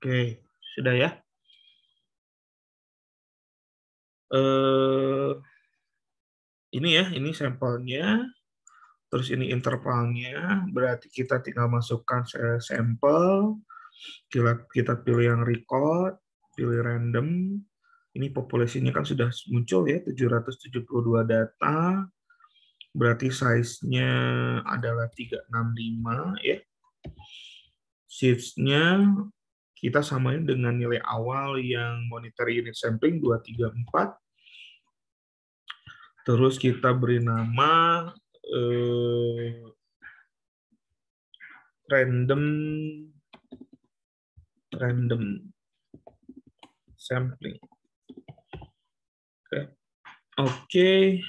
Oke, sudah ya. Eh, ini sampelnya, terus ini intervalnya. Berarti kita tinggal masukkan sampel, kita pilih yang record, pilih random. Ini populasinya kan sudah muncul ya, 772 data. Berarti size-nya adalah 365 ya. Shifts-nya kita samain dengan nilai awal yang monetary unit sampling 234. Terus kita beri nama random sampling. Oke.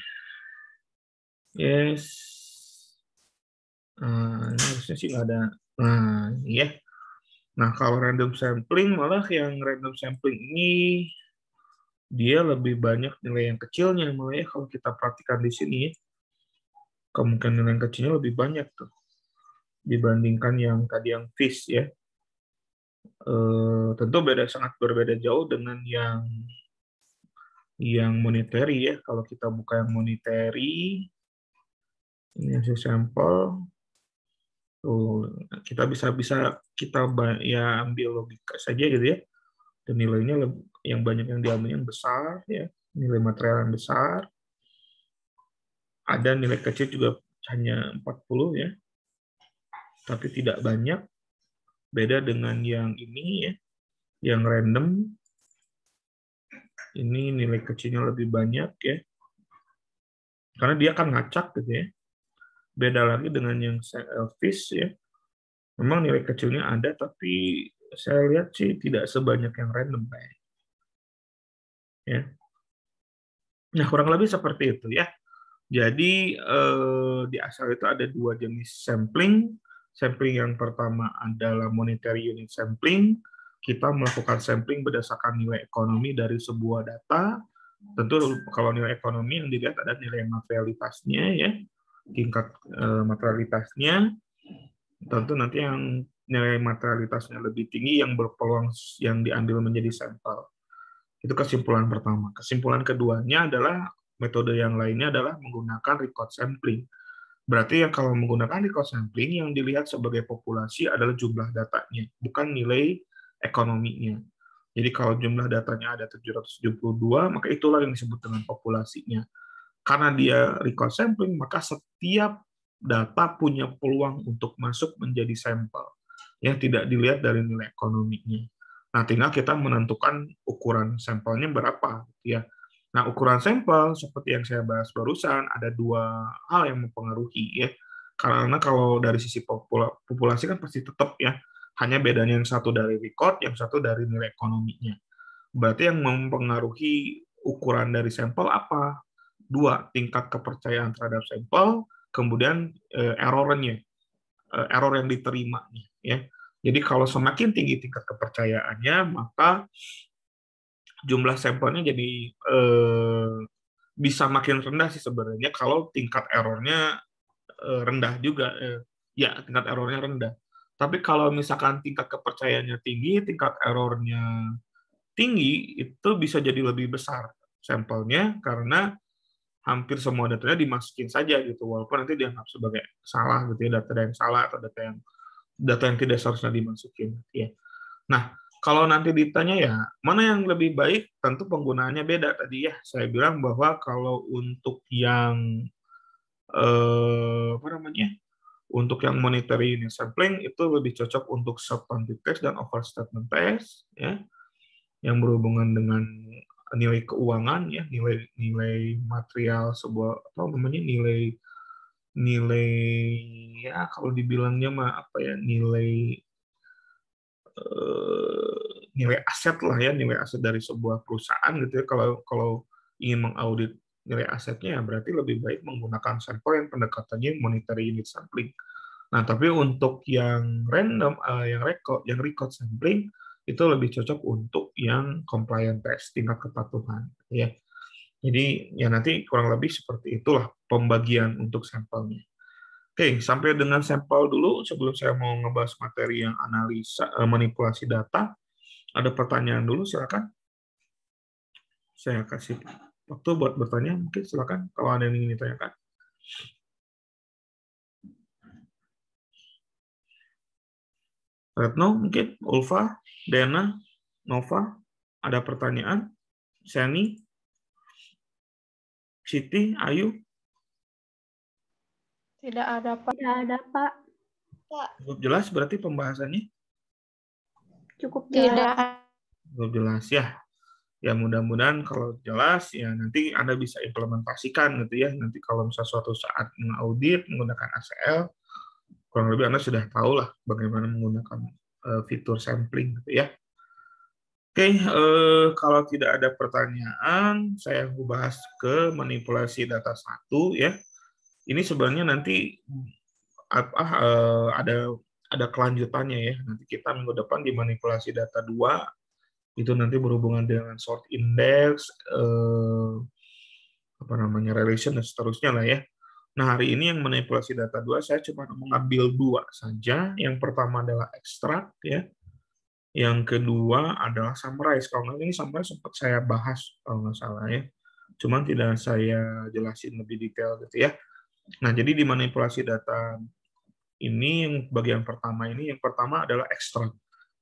Yes. Ini harusnya sih nggak ada. Nah, ya. Nah, kalau random sampling, malah yang random sampling ini dia lebih banyak nilai yang kecilnya, malah ya kalau kita perhatikan di sini ya, kemungkinan nilai yang kecilnya lebih banyak tuh dibandingkan yang tadi yang fish ya. Tentu sangat berbeda jauh dengan yang monetary ya. Kalau kita buka yang monetary, ini hasil sampel. Tuh, kita bisa kita ya ambil logika saja gitu ya. Dan nilainya yang banyak yang diambil yang besar ya, nilai material yang besar. Ada nilai kecil juga hanya 40 ya. Tapi tidak banyak. Beda dengan yang ini ya, yang random. Ini nilai kecilnya lebih banyak ya. Karena dia kan ngacak gitu ya. Beda lagi dengan yang fish ya. Memang nilai kecilnya ada, tapi saya lihat sih tidak sebanyak yang random kayak. Ya. Nah, kurang lebih seperti itu ya. Jadi di asal itu ada dua jenis sampling. Sampling yang pertama adalah monetary unit sampling. Kita melakukan sampling berdasarkan nilai ekonomi dari sebuah data. Tentu kalau nilai ekonomi yang dilihat ada nilai materialitasnya ya, tingkat materialitasnya. Tentu nanti yang nilai materialitasnya lebih tinggi yang berpeluang yang diambil menjadi sampel. Itu kesimpulan pertama. Kesimpulan keduanya adalah metode yang lainnya adalah menggunakan record sampling. Berarti yang kalau menggunakan record sampling yang dilihat sebagai populasi adalah jumlah datanya, bukan nilai ekonominya. Jadi kalau jumlah datanya ada 772, maka itulah yang disebut dengan populasinya. Karena dia record sampling, maka setiap data punya peluang untuk masuk menjadi sampel yang tidak dilihat dari nilai ekonominya. Nah, tinggal kita menentukan ukuran sampelnya berapa, ya. Nah, ukuran sampel seperti yang saya bahas barusan ada dua hal yang mempengaruhi, ya. Karena kalau dari sisi populasi kan pasti tetap ya, hanya bedanya yang satu dari record, yang satu dari nilai ekonominya. Berarti yang mempengaruhi ukuran dari sampel apa? Dua, tingkat kepercayaan terhadap sampel, kemudian error-nya, error yang diterimanya. Ya. Jadi kalau semakin tinggi tingkat kepercayaannya, maka jumlah sampelnya jadi bisa makin rendah sih sebenarnya kalau tingkat errornya rendah juga. Ya, tingkat errornya rendah. Tapi kalau misalkan tingkat kepercayaannya tinggi, tingkat errornya tinggi, itu bisa jadi lebih besar sampelnya karena hampir semua datanya dimasukin saja gitu, walaupun nanti dianggap sebagai salah gitu ya, data yang salah atau data yang tidak seharusnya dimasukin ya. Nah, kalau nanti ditanya ya mana yang lebih baik, tentu penggunaannya beda. Tadi ya saya bilang bahwa kalau untuk yang apa namanya, untuk yang monetary unit sampling itu lebih cocok untuk substantive test dan overstatement test ya, yang berhubungan dengan nilai keuangan ya, nilai material sebuah, atau namanya nilai ya kalau dibilangnya mah apa ya, nilai aset lah ya, nilai aset dari sebuah perusahaan gitu ya. Kalau ingin mengaudit nilai asetnya ya berarti lebih baik menggunakan sampel yang pendekatannya monetary unit sampling. Nah, tapi untuk yang random, yang record sampling itu lebih cocok untuk yang compliant test, tingkat kepatuhan ya. Jadi ya nanti kurang lebih seperti itulah pembagian untuk sampelnya. Oke, sampai dengan sampel dulu sebelum saya mau ngebahas materi yang analisa manipulasi data. Ada pertanyaan dulu, silakan. Saya kasih waktu buat bertanya, mungkin silakan kalau ada yang ingin ditanyakan. Retno mungkin, Ulfa, Dena, Nova, ada pertanyaan? Seni, Siti, Ayu? Tidak ada, Pak. Tidak ada, Pak. Cukup jelas berarti pembahasannya? Cukup Tidak. jelas. Cukup jelas ya. Ya mudah-mudahan kalau jelas ya nanti Anda bisa implementasikan gitu ya. Nanti kalau misalnya suatu saat mengaudit menggunakan ACL, kurang lebih Anda sudah tahu lah bagaimana menggunakan fitur sampling gitu ya. Oke, kalau tidak ada pertanyaan, saya bahas ke manipulasi data 1 ya. Ini sebenarnya nanti ada kelanjutannya ya. Nanti kita minggu depan di manipulasi data 2 itu nanti berhubungan dengan sort index, relation dan seterusnya lah ya. Nah, hari ini yang manipulasi data 2 saya cuma mengambil 2 saja. Yang pertama adalah ekstrak ya. Yang kedua adalah summarize. Kalau nggak ini summarize sempat saya bahas kalau nggak salah ya. Cuman tidak saya jelasin lebih detail gitu ya. Nah, jadi di manipulasi data ini yang bagian pertama ini, yang pertama adalah ekstrak.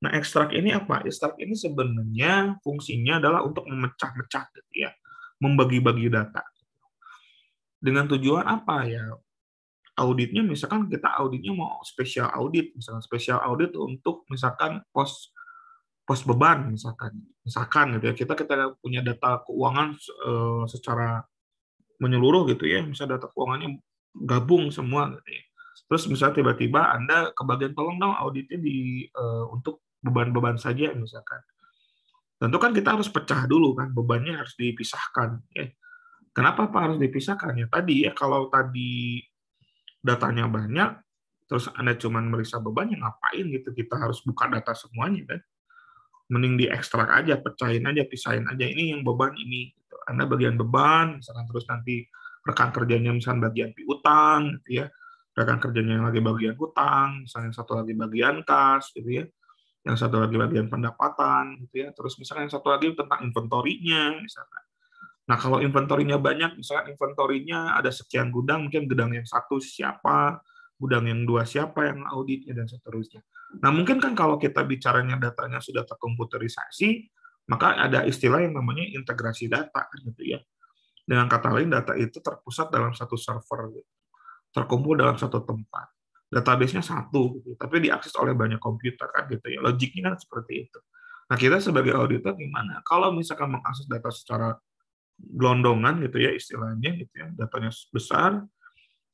Nah, ekstrak ini apa? Ekstrak ini sebenarnya fungsinya adalah untuk memecah-mecah gitu ya, membagi-bagi data. Dengan tujuan apa ya? Auditnya misalkan kita auditnya mau spesial audit, misalkan spesial audit untuk misalkan pos beban misalkan gitu ya. Kita punya data keuangan secara menyeluruh gitu ya, misalnya data keuangannya gabung semua gitu ya. Terus misalnya tiba-tiba Anda kebagian tolong dong auditnya untuk beban-beban saja misalkan. Tentu kan kita harus pecah dulu kan, bebannya harus dipisahkan ya. Kenapa Pak harus dipisahkan? Ya tadi ya, kalau tadi datanya banyak terus Anda cuma meriksa bebannya, ngapain gitu kita harus buka data semuanya kan. Mending diekstrak aja, pecahin aja, pisahin aja, ini yang beban ini gitu. Anda bagian beban misalkan, terus nanti rekan kerjanya misalkan bagian piutang gitu ya, rekan kerjanya yang lagi bagian hutang, misalnya yang satu lagi bagian kas gitu ya, yang satu lagi bagian pendapatan gitu ya, terus misalnya yang satu lagi tentang inventorinya misalkan. Nah, kalau inventorinya banyak, misalnya inventorinya ada sekian gudang, mungkin gudang yang satu siapa, gudang yang dua siapa yang auditnya, dan seterusnya. Nah, mungkin kan kalau kita bicaranya datanya sudah terkomputerisasi, maka ada istilah yang namanya integrasi data, gitu ya. Dengan kata lain, data itu terpusat dalam satu server, gitu. Terkumpul dalam satu tempat. Database-nya satu, gitu, tapi diakses oleh banyak komputer, kan gitu ya. Logiknya kan seperti itu. Nah, kita sebagai auditor gimana? Kalau misalkan mengakses data secara gelondongan gitu ya istilahnya gitu ya, datanya besar,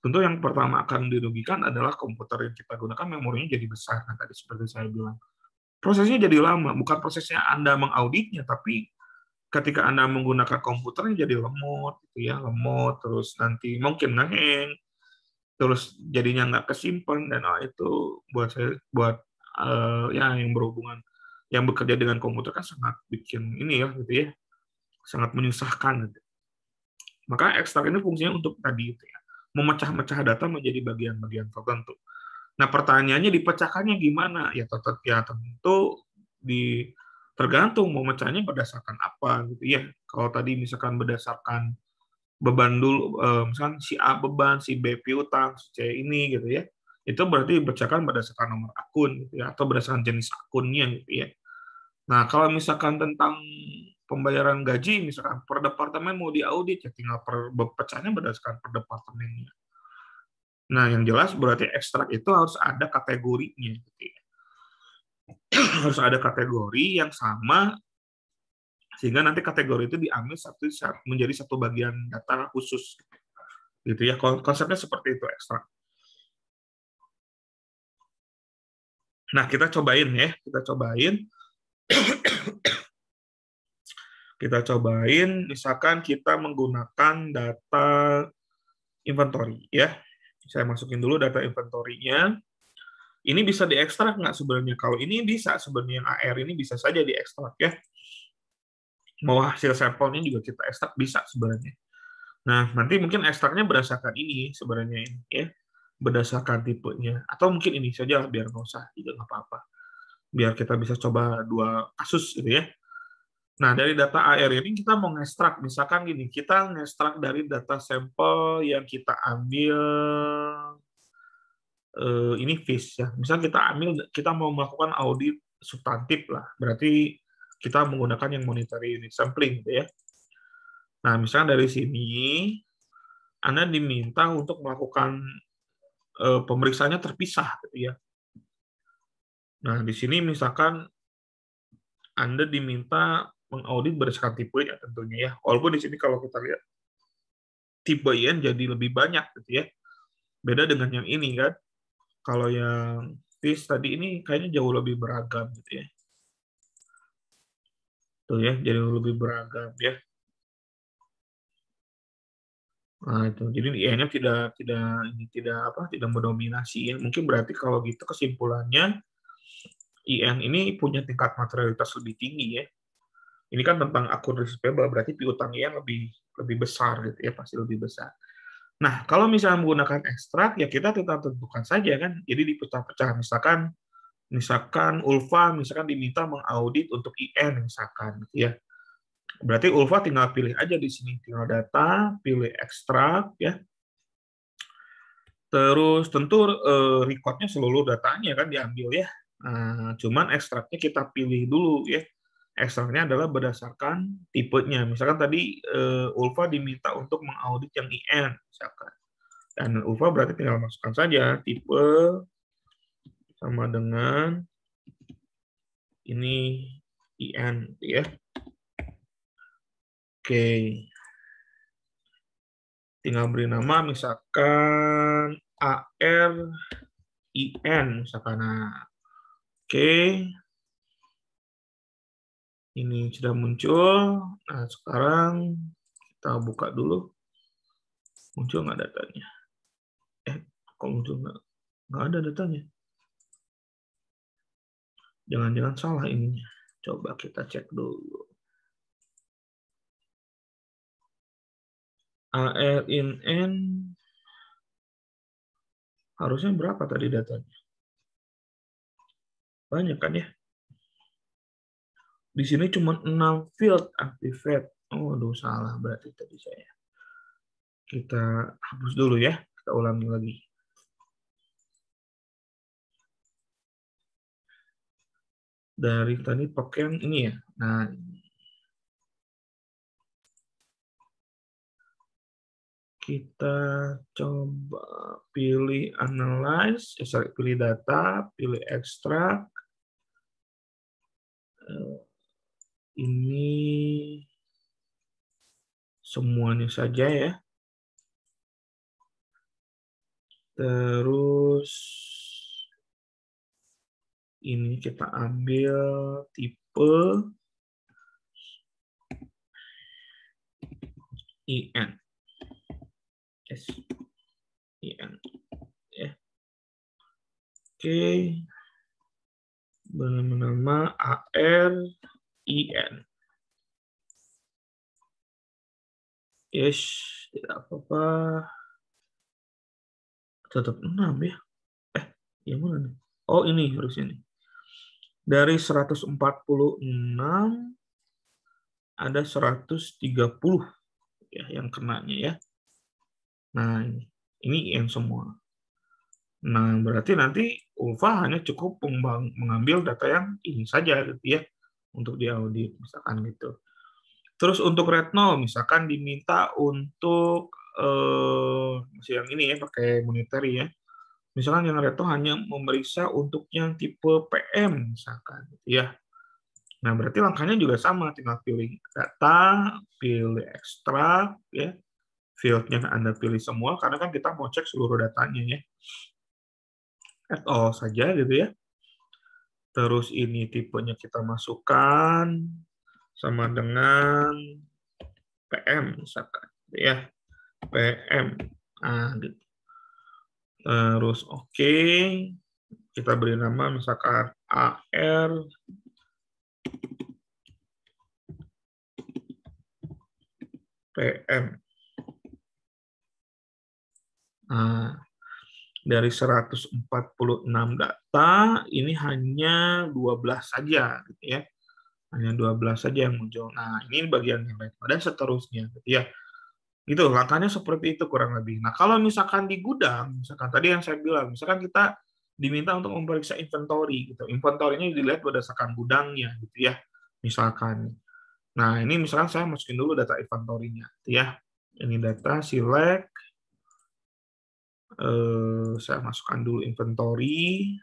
tentu yang pertama akan dirugikan adalah komputer yang kita gunakan, memorinya jadi besar kan tadi seperti saya bilang. Prosesnya jadi lama, bukan prosesnya Anda mengauditnya, tapi ketika Anda menggunakan komputernya jadi lemot gitu ya, lemot, terus nanti mungkin ngeheng, terus jadinya nggak kesimpan, dan itu buat saya, buat ya yang berhubungan, yang bekerja dengan komputer kan sangat bikin ini ya gitu ya, sangat menyusahkan gitu. Maka ekstrak ini fungsinya untuk tadi itu ya, memecah-mecah data menjadi bagian-bagian tertentu. Nah, pertanyaannya dipecahkannya gimana? Ya tentu tergantung mau mecahnya berdasarkan apa gitu ya. Kalau tadi misalkan berdasarkan beban dulu, misalkan si A beban, si B piutang, si C ini gitu ya. Itu berarti dipecahkan berdasarkan nomor akun gitu ya, atau berdasarkan jenis akunnya gitu ya. Nah, kalau misalkan tentang pembayaran gaji, misalkan per departemen mau diaudit, ya tinggal pecahnya berdasarkan per departemennya. Nah, yang jelas berarti ekstrak itu harus ada kategorinya. Gitu ya. Harus ada kategori yang sama, sehingga nanti kategori itu diambil menjadi satu bagian data khusus. Gitu ya, konsepnya seperti itu ekstrak. Nah, kita cobain ya, kita cobain misalkan kita menggunakan data inventory ya. Saya masukin dulu data inventory-nya. Ini bisa diekstrak nggak sebenarnya? Kalau ini bisa sebenarnya, yang AR ini bisa saja diekstrak ya. Mau hasil sampelnya juga kita ekstrak bisa sebenarnya. Nah, nanti mungkin ekstraknya berdasarkan ini sebenarnya ini ya. Berdasarkan tipenya. Atau mungkin ini saja biar nggak usah, juga nggak apa-apa. biar kita bisa coba dua kasus gitu ya. Nah, dari data AR ini kita mau ngekstrak, misalkan gini, kita ngekstrak dari data sampel yang kita ambil ini fish ya. Misal kita mau melakukan audit substantif lah, berarti kita menggunakan yang monetary unit sampling gitu ya. Nah, misalnya dari sini Anda diminta untuk melakukan pemeriksaannya terpisah gitu ya. Nah, di sini misalkan Anda diminta mengaudit berdasarkan tipe ya tentunya ya. Walaupun di sini kalau kita lihat tipe yen jadi lebih banyak gitu ya. Beda dengan yang ini kan. Kalau yang fish tadi ini kayaknya jauh lebih beragam gitu ya. Tuh ya, jadi lebih beragam ya. Nah, itu. Jadi yen-nya tidak mendominasi ya. Mungkin berarti kalau gitu kesimpulannya IN ini punya tingkat materialitas lebih tinggi ya. Ini kan tentang akun receivable, berarti piutang IN lebih besar gitu ya, pasti lebih besar. Nah, kalau misalnya menggunakan ekstrak, ya kita tetap tentukan saja kan. Jadi dipecah-pecah. Misalkan Ulfa misalkan diminta mengaudit untuk IN misalkan gitu ya. Berarti Ulfa tinggal pilih aja di sini, tinggal data, pilih ekstrak ya. Terus tentu recordnya seluruh datanya kan diambil ya. Nah, cuman ekstraknya kita pilih dulu ya. Ekstraknya adalah berdasarkan tipenya. Misalkan tadi Ulfa diminta untuk mengaudit yang IN misalkan. Dan Ulfa berarti tinggal masukkan saja tipe sama dengan ini IN ya. Oke. Tinggal beri nama misalkan AR IN misalkan. Nah, oke. Ini sudah muncul. Nah, sekarang kita buka dulu. Muncul nggak datanya? Kok muncul nggak? Nggak ada datanya. Jangan-jangan salah ininya. Coba kita cek dulu. AR in N harusnya berapa tadi datanya? Banyak kan ya? Di sini cuma 6 field activate. Oh, aduh, salah berarti tadi saya. Kita hapus dulu ya. Kita ulangi lagi. Dari tadi pakai yang ini ya. Nah, kita coba pilih analyze, pilih data, pilih extract. Ini semuanya saja ya. Terus ini kita ambil tipe IN. Yes. IN. Ya. Oke. Bernama AR IN. Yes, tidak apa-apa. Tetap 6 ya. Yang mana nih? Oh, ini harus ini. Dari 146 ada 130 ya yang kenanya ya. Nah, ini yang semua. Nah, berarti nanti Ulfa hanya cukup mengambil data yang ini saja gitu ya untuk diaudit misalkan gitu. Terus untuk retno misalkan diminta untuk yang ini ya pakai monetary ya. Misalkan yang retno hanya memeriksa untuk yang tipe PM misalkan gitu ya. Nah, berarti langkahnya juga sama, tinggal pilih data, pilih ekstrak ya. Fieldnya Anda pilih semua karena kan kita mau cek seluruh datanya ya. Add all saja gitu ya. Terus ini tipenya kita masukkan sama dengan PM misalkan ya. PM. Nah, gitu. Terus oke. Kita beri nama misalkan AR PM. Nah, Dari 146 data, ini hanya 12 saja, gitu ya. Hanya 12 saja yang muncul. Nah, ini bagian yang baik. Dan seterusnya, gitu ya. Gitu, langkahnya seperti itu kurang lebih. Nah, kalau misalkan di gudang, misalkan tadi yang saya bilang, misalkan kita diminta untuk memeriksa inventory, gitu. Inventory-nya dilihat berdasarkan gudangnya, gitu ya. Misalkan. Nah, ini misalkan saya masukin dulu data inventory-nya, gitu ya. Ini data, select, saya masukkan dulu inventory.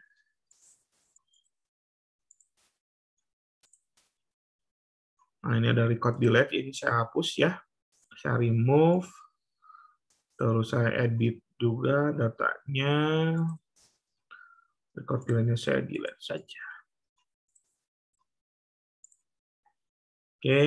Nah, ini ada record delete, ini saya hapus ya. Saya remove, terus saya edit juga datanya. Record delete-nya saya delete saja. Oke.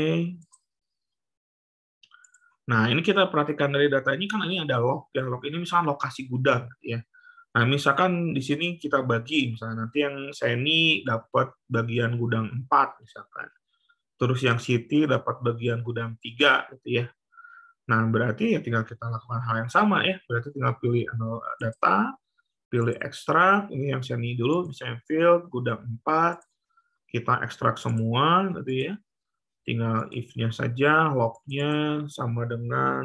Nah, ini kita perhatikan dari data ini, kan ini ada log. Ya, log ini misalnya lokasi gudang, ya. Nah, misalkan di sini kita bagi, misalnya nanti yang Seni dapat bagian gudang 4, misalkan. Terus yang Siti dapat bagian gudang 3, gitu ya. Nah, berarti ya tinggal kita lakukan hal yang sama ya. Berarti tinggal pilih data, pilih ekstrak, ini yang Seni dulu, misalnya field, gudang 4, kita ekstrak semua, gitu ya. Tinggal if-nya saja, log-nya sama dengan,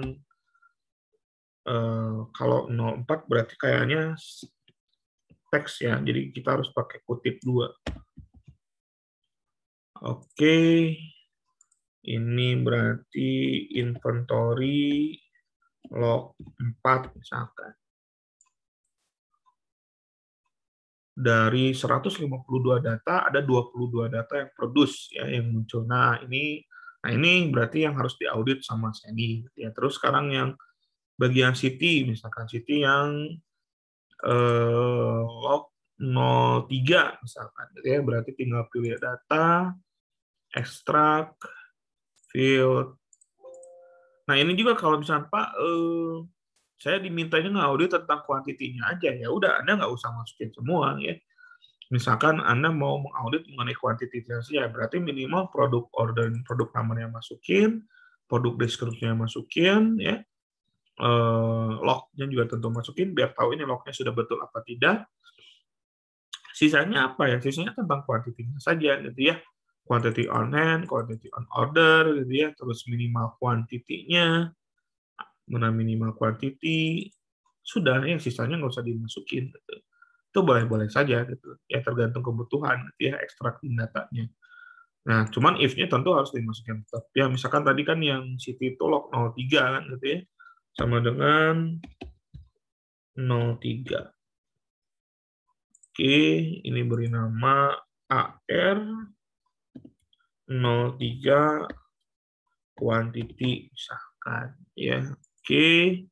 kalau 04 berarti kayaknya teks ya, jadi kita harus pakai kutip 2. Oke, ini berarti inventory log 4 misalkan. Dari 152 data, ada 22 data yang produce ya, yang muncul. Nah, ini berarti yang harus diaudit sama Seni. Ya, terus sekarang yang bagian Siti, misalkan Siti yang log 03 misalkan, ya, berarti tinggal pilih data, ekstrak, field. Nah, ini juga kalau misalnya Pak, saya dimintanya ngaudit tentang kuantitinya aja, ya udah Anda nggak usah masukin semua ya. Misalkan Anda mau mengaudit mengenai kuantitinya saja, berarti minimal produk order, produk namanya masukin, produk deskripsinya masukin, ya, lognya juga tentu masukin, biar tahu ini lognya sudah betul apa tidak. Sisanya apa ya? Sisanya tentang kuantitinya saja, gitu ya. Quantity on hand, quantity on order, gitu ya. Terus minimal kuantitinya, mana minimal quantity, sudah ya, sisanya nggak usah dimasukin. Gitu. Itu boleh-boleh saja, gitu. Ya tergantung kebutuhan, gitu ya, ekstraksi datanya. Nah, cuman if-nya tentu harus dimasukin tetap. Ya, misalkan tadi kan yang City itu log 03 kan, gitu ya. Sama dengan 03. Oke, ini beri nama AR 03 quantity misalkan ya. Oke.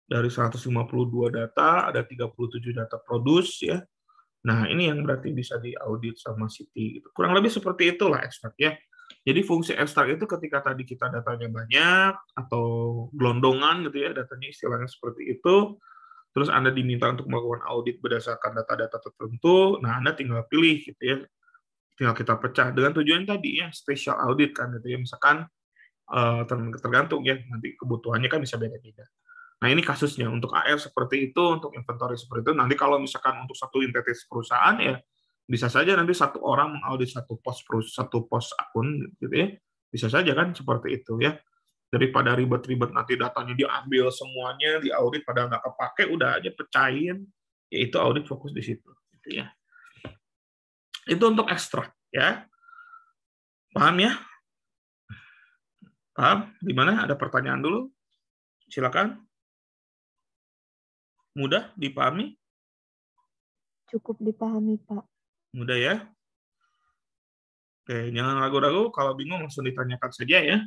Dari 152 data ada 37 data produce ya. Nah, ini yang berarti bisa diaudit sama Siti gitu. Kurang lebih seperti itulah ekstrak ya. Jadi fungsi ekstrak itu ketika tadi kita datanya banyak atau gelondongan gitu ya, datanya istilahnya seperti itu. Terus Anda diminta untuk melakukan audit berdasarkan data-data tertentu, nah Anda tinggal pilih gitu ya. Tinggal kita pecah dengan tujuan tadi ya, special audit kan gitu ya. Misalkan tergantung ya, nanti kebutuhannya kan bisa beda-beda. Nah, ini kasusnya untuk AR seperti itu, untuk inventory seperti itu. Nanti kalau misalkan untuk satu entitas perusahaan ya bisa saja nanti satu orang mengaudit satu pos akun gitu ya. Bisa saja kan seperti itu ya. Daripada ribet-ribet nanti datanya diambil semuanya, diaudit pada nggak kepake, udah aja pecahin, yaitu audit fokus di situ gitu ya. Itu untuk ekstrak ya. Paham ya? Paham? Gimana? Ada pertanyaan dulu? Silakan. Mudah dipahami? Cukup dipahami, Pak. Mudah ya? Oke, jangan ragu-ragu. Kalau bingung langsung ditanyakan saja ya.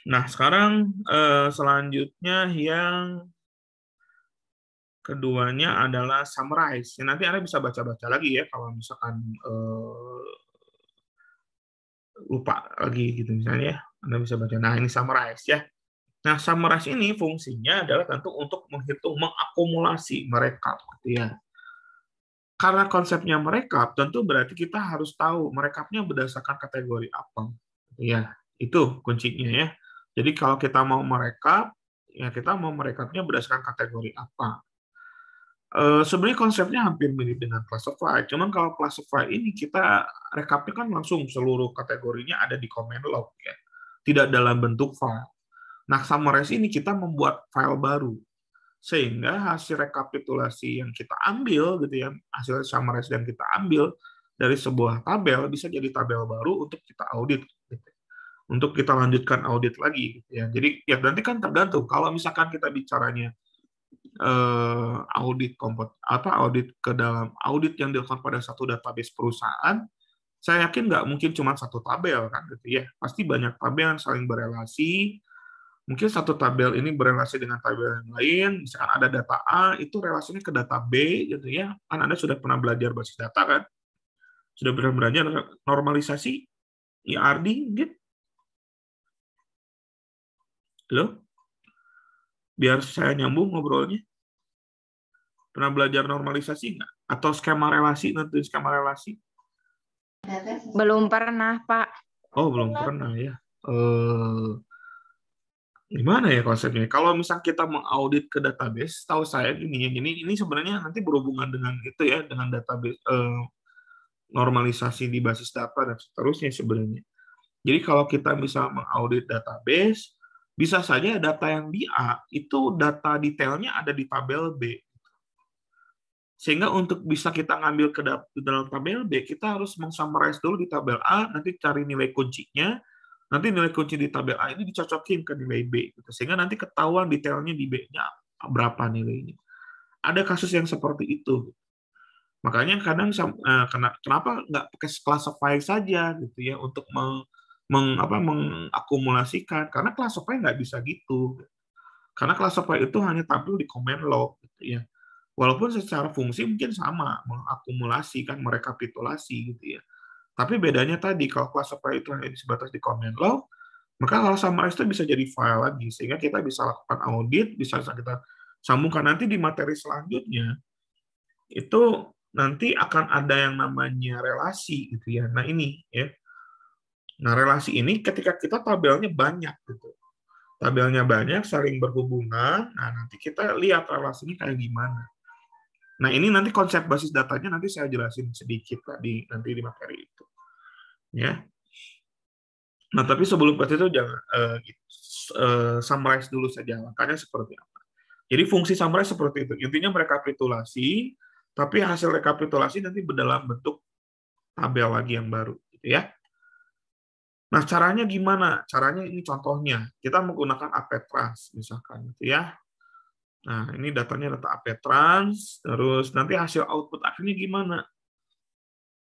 Nah, sekarang selanjutnya yang keduanya adalah summarize. Ya, nanti Anda bisa baca-baca lagi ya kalau misalkan lupa lagi gitu misalnya ya. Anda bisa baca. Nah, ini summarize ya. Nah, summarize ini fungsinya adalah tentu untuk menghitung, mengakumulasi, merekap gitu ya. Karena konsepnya merekap, tentu berarti kita harus tahu merekapnya berdasarkan kategori apa. Ya, itu kuncinya ya. Jadi kalau kita mau merekap, Ya kita mau merekapnya berdasarkan kategori apa. Sebenarnya konsepnya hampir mirip dengan classify, cuman kalau classify ini kita rekapnya kan langsung seluruh kategorinya ada di command log ya, tidak dalam bentuk file. Nah, summarize ini kita membuat file baru sehingga hasil rekapitulasi yang kita ambil gitu ya, hasil summarize yang kita ambil dari sebuah tabel bisa jadi tabel baru untuk kita audit gitu. Untuk kita lanjutkan audit lagi gitu ya. Jadi ya nanti kan tergantung kalau misalkan kita bicaranya audit ke dalam audit yang dilakukan pada satu database perusahaan, saya yakin nggak mungkin cuma satu tabel kan gitu ya, pasti banyak tabel yang saling berelasi. Mungkin satu tabel ini berelasi dengan tabel yang lain, misalkan ada data A itu relasinya ke data B gitu ya, kan Anda sudah pernah belajar basis data kan, sudah pernah belajar normalisasi IRD gitu. Halo, biar saya nyambung ngobrolnya. Pernah belajar normalisasi nggak? Atau skema relasi, nentuin skema relasi? Belum pernah, Pak. Oh, belum pernah ya. Gimana ya konsepnya? Kalau misal kita mengaudit ke database, tahu saya ini sebenarnya nanti berhubungan dengan itu ya, dengan database normalisasi di basis data dan seterusnya sebenarnya. Jadi kalau kita bisa mengaudit database, bisa saja data yang di A itu data detailnya ada di tabel B. Sehingga untuk bisa kita ngambil ke dalam tabel B, kita harus meng-summarize dulu di tabel A, nanti cari nilai kuncinya, nanti nilai kunci di tabel A ini dicocokin ke nilai B. Gitu. Sehingga nanti ketahuan detailnya di B-nya berapa nilainya. Ada kasus yang seperti itu. Makanya kadang kenapa nggak pakai classify saja gitu ya untuk mengakumulasikan, karena classify nggak bisa gitu. Karena classify itu hanya tampil di command log gitu ya. Walaupun secara fungsi mungkin sama, mengakumulasi kan, merekapitulasi gitu ya. Tapi bedanya tadi kalau classify itu hanya sebatas di command log, maka kalau summarize itu bisa jadi file lagi sehingga kita bisa lakukan audit, bisa kita sambungkan nanti di materi selanjutnya. Itu nanti akan ada yang namanya relasi gitu ya. Nah, ini ya. Nah, relasi ini ketika kita tabelnya banyak gitu. Tabelnya banyak, saling berhubungan, nah nanti kita lihat relasinya kayak gimana. Nah, ini nanti konsep basis datanya nanti saya jelasin sedikit tadi nanti di materi itu. Ya. Nah, tapi sebelum ke itu jangan summarize dulu saja langkahnya seperti apa. Jadi fungsi summarize seperti itu. Intinya merekapitulasi, tapi hasil rekapitulasi nanti dalam bentuk tabel lagi yang baru gitu ya. Nah, caranya gimana? Caranya ini contohnya. Kita menggunakan AP-Trans misalkan gitu ya. Nah, ini datanya data AP-Trans, terus nanti hasil output akhirnya gimana?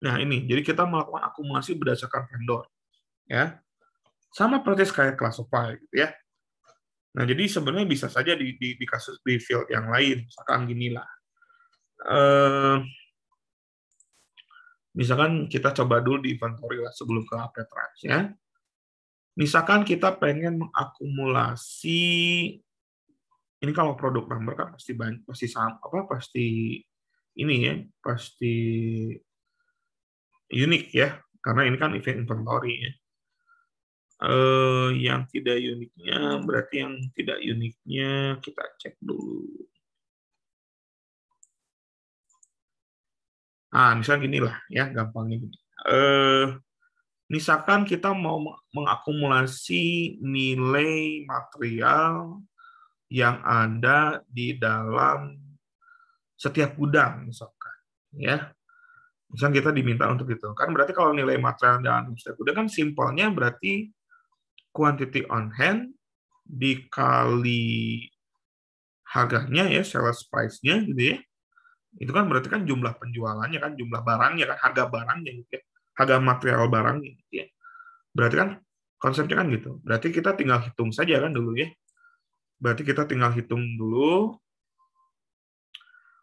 Nah, ini. Jadi kita melakukan akumulasi berdasarkan vendor. Ya. Sama persis kayak classify gitu ya. Nah, jadi sebenarnya bisa saja di kasus di field yang lain. Misalkan ginilah. Misalkan kita coba dulu di inventory lah sebelum ke AP-Trans ya. Misalkan kita pengen mengakumulasi, ini kalau produk number kan pasti sama, pasti ini ya, pasti unik ya, karena ini kan event inventory ya. Yang tidak uniknya, berarti yang tidak uniknya kita cek dulu. Misalnya ginilah ya, gampangnya gini. Misalkan kita mau mengakumulasi nilai material yang ada di dalam setiap gudang misalkan ya. Misalnya kita diminta untuk itu. Kan berarti kalau nilai material dalam setiap gudang kan simpelnya berarti quantity on hand dikali harganya ya, sales price-nya gitu ya. Itu kan berarti kan jumlah penjualannya kan, jumlah barangnya kan, harga barangnya gitu ya. Harga material barangnya gitu ya. Berarti kan konsepnya kan gitu. Berarti kita tinggal hitung saja kan dulu ya. Berarti kita tinggal hitung dulu.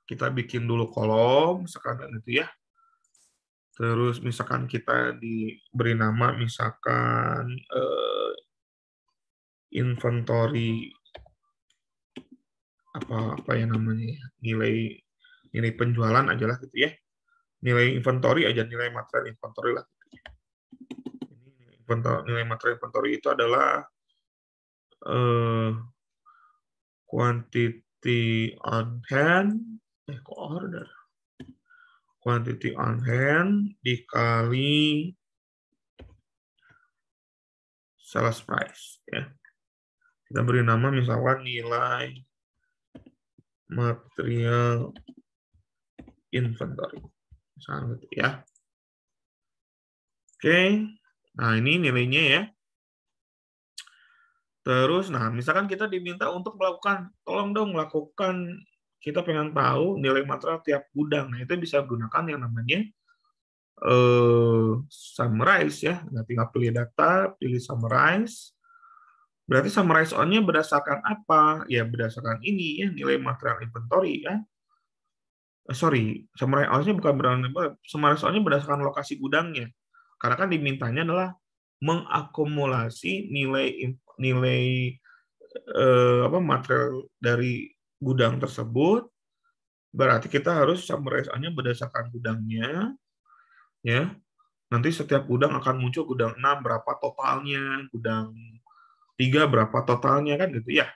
Kita bikin dulu kolom misalkan gitu ya. Terus misalkan kita diberi nama misalkan inventory apa ya namanya, nilai penjualan aja lah gitu ya. Nilai inventory aja, nilai material inventory lah. Nilai material inventory itu adalah quantity on hand, order. Quantity on hand dikali sales price, ya. Kita beri nama misalkan nilai material inventory, misalnya gitu ya. Oke, nah ini nilainya ya. Terus, nah misalkan kita diminta untuk melakukan, tolong dong lakukan, kita pengen tahu nilai material tiap gudang. Nah itu bisa gunakan yang namanya summarize ya. Nah, tinggal pilih data, pilih summarize. Berarti summarize on-nya berdasarkan apa? Ya berdasarkan ini ya, nilai material inventory ya. Sorry, summarize on-nya bukan berdasarkan, summarize on-nya berdasarkan lokasi gudangnya. Karena kan dimintanya adalah mengakumulasi nilai material dari gudang tersebut. Berarti kita harus summarize on-nya berdasarkan gudangnya, ya. Nanti setiap gudang akan muncul gudang 6 berapa totalnya, gudang 3 berapa totalnya kan gitu ya.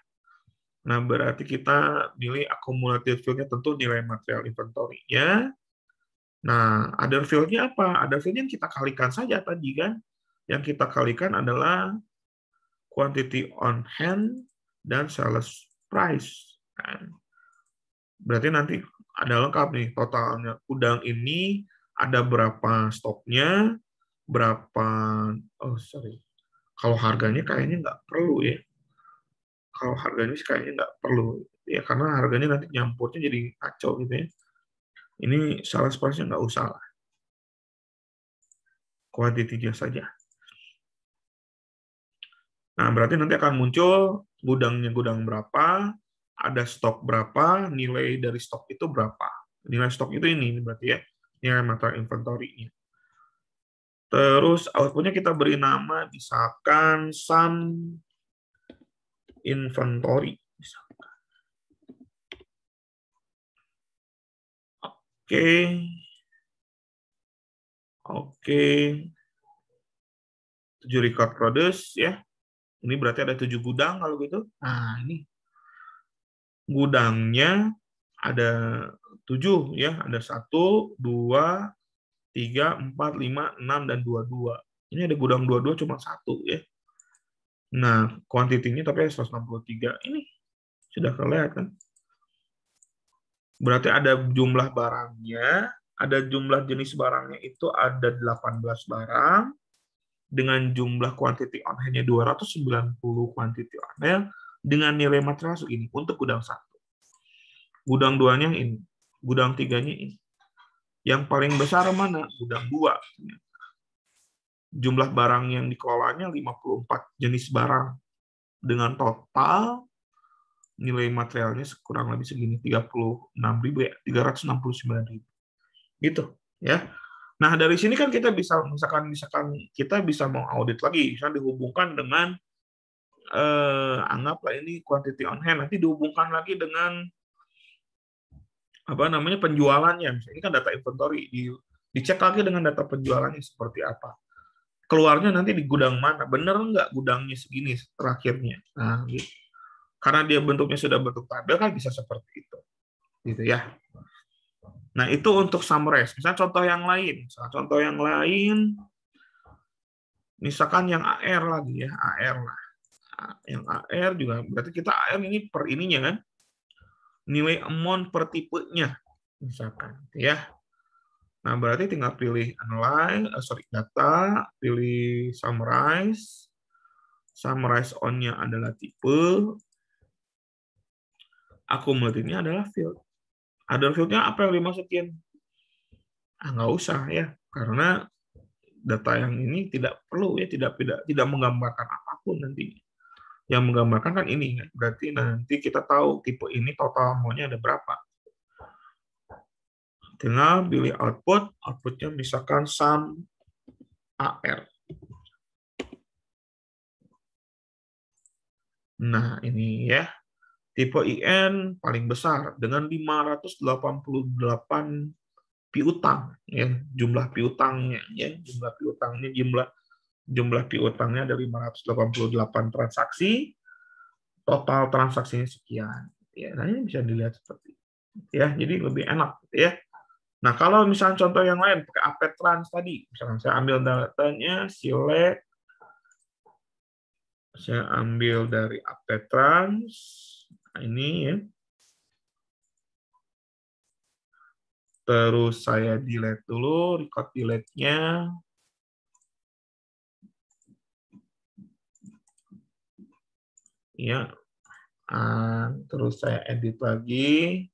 Nah, berarti kita pilih accumulative field-nya tentu nilai material inventory-nya. Nah, other field-nya apa? Other field-nya yang kita kalikan saja tadi kan. Yang kita kalikan adalah quantity on hand dan sales price. Berarti nanti ada lengkap nih totalnya. Gudang ini ada berapa stoknya, berapa, kalau harganya kayaknya nggak perlu ya. Kalau harganya sih kayaknya nggak perlu. Ya, karena harganya nanti nyampurnya jadi kacau gitu ya. Ini sales price-nya nggak usah lah. Quantity-nya saja. Nah, berarti nanti akan muncul gudangnya gudang berapa, ada stok berapa, nilai dari stok itu berapa. Nilai stok itu ini berarti ya, nilai material inventory-nya. Terus output-nya kita beri nama, misalkan sum inventory. Oke. 7 record produce ya. Ini berarti ada 7 gudang kalau gitu. Nah, ini gudangnya ada 7 ya, ada 1, 2, 3, 4, 5, 6 dan 22. Ini ada gudang 22 cuma 1 ya. Nah, kuantitinya tapi 163. Ini sudah kelihatan. Berarti ada jumlah barangnya, ada jumlah jenis barangnya itu ada 18 barang dengan jumlah quantity on hand-nya 290 quantity on hand dengan nilai material segini untuk gudang 1. Gudang 2-nya ini, gudang 3-nya ini. Yang paling besar mana? Gudang 2. Jumlah barang yang dikelolanya 54 jenis barang dengan total nilai materialnya kurang lebih segini 36.000 ya, 369.000. Gitu ya. Nah, dari sini kan kita bisa misalkan kita bisa mau audit lagi, misalnya dihubungkan dengan anggaplah ini quantity on hand, nanti dihubungkan lagi dengan penjualannya. Misalnya ini kan data inventory, dicek lagi dengan data penjualannya seperti apa. Keluarnya nanti di gudang mana, bener nggak gudangnya segini terakhirnya. Nah, gitu. Karena dia bentuknya sudah bentuk tabel kan bisa seperti itu, gitu ya. Nah itu untuk summarize. Misalnya contoh yang lain, misalkan yang AR lagi ya, AR lah. Yang AR juga berarti kita AR ini per ininya kan, nilai amount per tipenya, misalkan, ya. Nah berarti tinggal pilih data, pilih summarize. Summarize on-nya adalah tipe. Accumulative-nya adalah field. Other field-nya apa yang dimasukin? Nggak usah ya, karena data yang ini tidak perlu ya, tidak menggambarkan apapun nanti. Yang menggambarkan kan ini, berarti nanti kita tahu tipe ini total amount-nya ada berapa. Tinggal pilih outputnya misalkan sum AR. Nah ini ya. Tipe IN paling besar dengan 588 piutang ya, jumlah piutangnya ya, jumlah piutangnya ada 588 transaksi, total transaksinya sekian. Ya, nah ini bisa dilihat seperti itu. Ya, jadi lebih enak gitu ya. Nah, kalau misalnya contoh yang lain pakai AP Trans tadi, misalkan saya ambil datanya, select, saya ambil dari AP Trans, nah ini ya. Terus saya delete dulu, record delete-nya. Ya, terus saya edit lagi,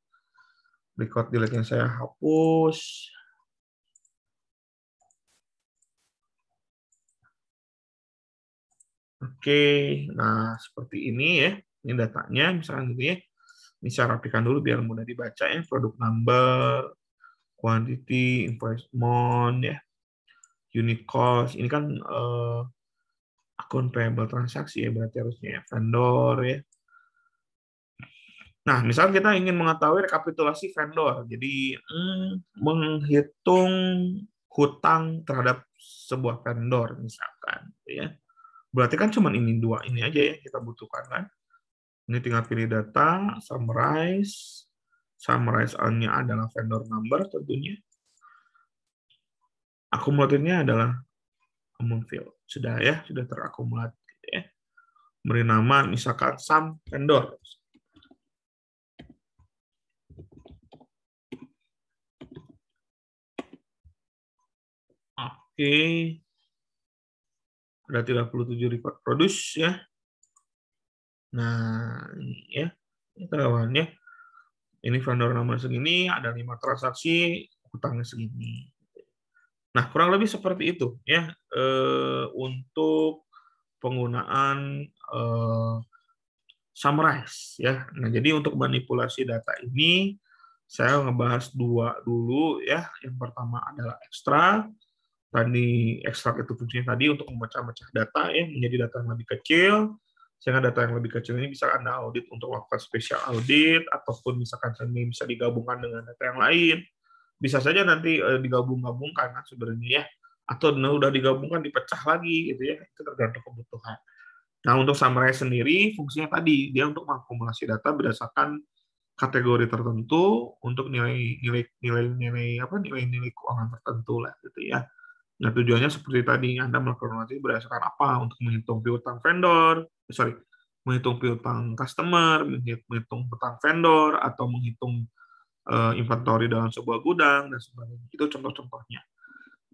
record delete-nya saya hapus. Oke, nah seperti ini ya, ini datanya, misalkan gitu ya. Ini saya rapikan dulu biar mudah dibaca ya, produk number, quantity, invoice amount ya, unit cost. Ini kan akun payable transaksi ya, berarti harusnya ya, vendor ya. Nah, misalnya kita ingin mengetahui rekapitulasi vendor, jadi menghitung hutang terhadap sebuah vendor misalkan, ya. Berarti kan cuma ini dua ini aja ya kita butuhkan kan. Ini tinggal pilih data, summarize, summarize nya adalah vendor number tentunya. Akumulatifnya adalah amount field. Sudah ya, sudah terakumulat gitu ya. Beri nama misalkan sum vendor. Oke. Ada 37 record produce ya. Nah, ini ya. Ini tahapannya. Ini vendor nomor segini, ada 5 transaksi, hutangnya segini. Nah, kurang lebih seperti itu ya untuk penggunaan summarize ya. Nah, jadi untuk manipulasi data ini saya ngebahas dua dulu ya. Yang pertama adalah ekstrak. Tadi ekstrak itu fungsinya tadi untuk memecah-mecah data ya menjadi data yang lebih kecil. Sehingga data yang lebih kecil ini bisa Anda audit untuk melakukan special audit ataupun misalkan ini bisa digabungkan dengan data yang lain. Bisa saja nanti digabung-gabungkan kan sebenarnya ya. Atau udah digabungkan dipecah lagi gitu ya. Itu tergantung kebutuhan. Nah, untuk summarize sendiri fungsinya tadi dia untuk mengakumulasi data berdasarkan kategori tertentu untuk nilai-nilai keuangan tertentu lah gitu ya. Nah, tujuannya seperti tadi Anda melakukan analisis berdasarkan apa untuk menghitung piutang vendor, menghitung piutang customer, menghitung piutang vendor atau menghitung inventory dalam sebuah gudang dan sebagainya. Itu contoh-contohnya.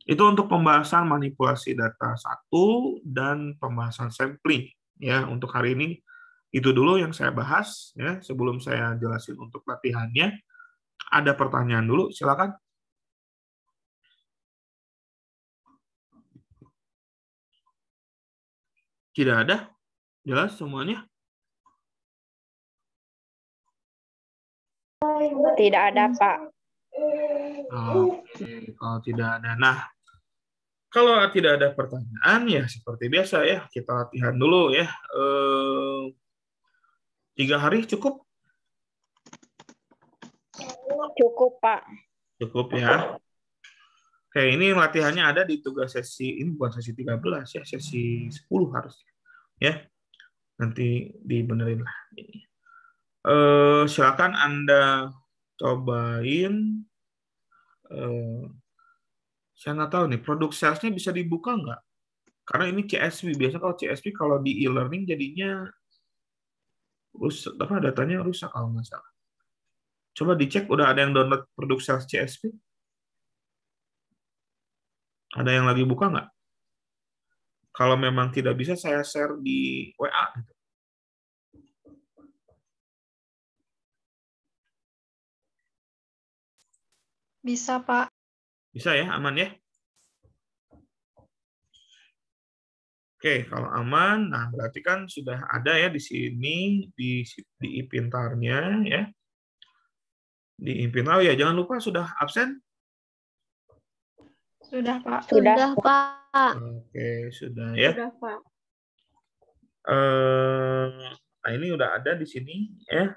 Itu untuk pembahasan manipulasi data satu dan pembahasan sampling ya. Untuk hari ini itu dulu yang saya bahas ya. Sebelum saya jelasin untuk latihannya, ada pertanyaan dulu, silakan. Tidak ada? Jelas semuanya? Tidak ada, Pak. Oke, kalau tidak ada. Nah, kalau tidak ada pertanyaan, ya seperti biasa ya, kita latihan dulu ya. 3 hari cukup? Cukup, Pak. Cukup ya. Oke, ini latihannya ada di tugas sesi, ini bukan sesi 13 ya, sesi 10 harusnya. Ya, nanti dibenerin lah. Silakan Anda cobain. Saya nggak tahu nih, produk salesnya bisa dibuka nggak? Karena ini CSV. Biasanya kalau CSV kalau di e-learning jadinya rusak, apa datanya rusak kalau nggak salah. Coba dicek, udah ada yang download produk sales CSV? Ada yang lagi buka nggak? Kalau memang tidak bisa, saya share di WA. Bisa, Pak. Bisa ya, aman ya? Oke, kalau aman, nah berarti kan sudah ada ya di sini, di e-pintarnya ya. Di e-pintar, oh ya jangan lupa sudah absen? Sudah, Pak. Sudah, Pak. Oke, sudah ya. Sudah, Pak. Nah ini udah ada di sini ya.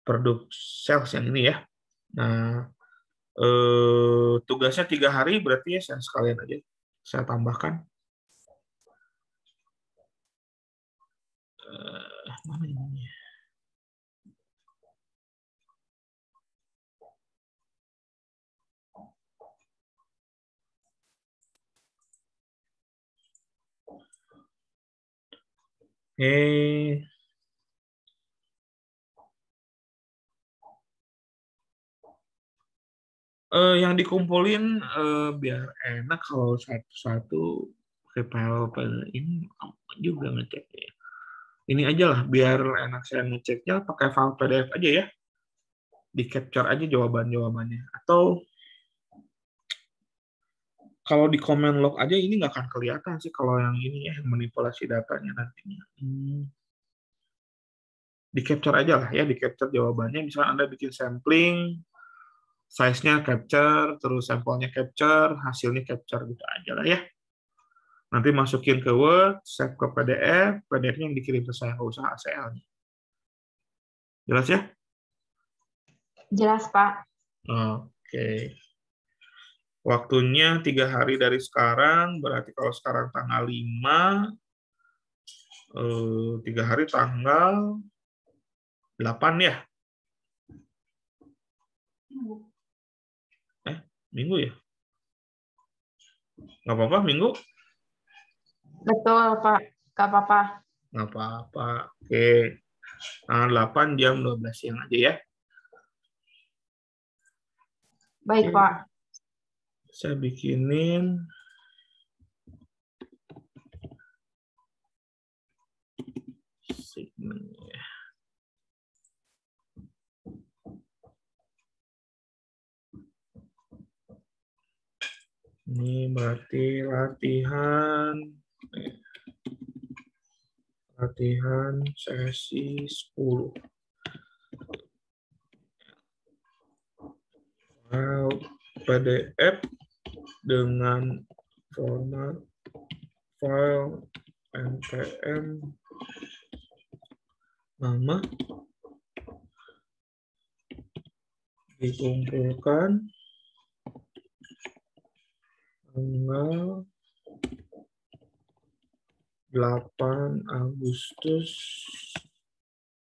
Produk sales yang ini ya. Nah, tugasnya 3 hari berarti ya saya sekalian aja saya tambahkan. Yang dikumpulin biar enak kalau satu-satu pakai file ini juga ngeceknya. Ini aja lah biar enak saya ngeceknya pakai file PDF aja ya. Di capture aja jawaban-jawabannya. Atau kalau di comment log aja ini nggak akan kelihatan sih kalau yang ini ya, yang manipulasi datanya nantinya. Di capture aja lah ya, di capture jawabannya. Misalnya Anda bikin sampling, size-nya capture, terus sampelnya capture, hasilnya capture gitu aja lah ya. Nanti masukin ke Word, save ke PDF, PDF-nya yang dikirim ke saya, nggak usah ACL-nya. Jelas ya? Jelas, Pak. Oke. Waktunya 3 hari dari sekarang, berarti kalau sekarang tanggal 5, 3 hari tanggal 8 ya? Minggu ya? Nggak apa-apa, Minggu? Betul, Pak. Gak apa-apa. Nggak apa-apa. Oke. Tanggal 8 jam 12 siang aja ya. Baik, Oke. Pak. Saya bikinin segmennya. Ini berarti latihan sesi 10. File PDF dengan format file npm, nama, dikumpulkan tanggal 8 Agustus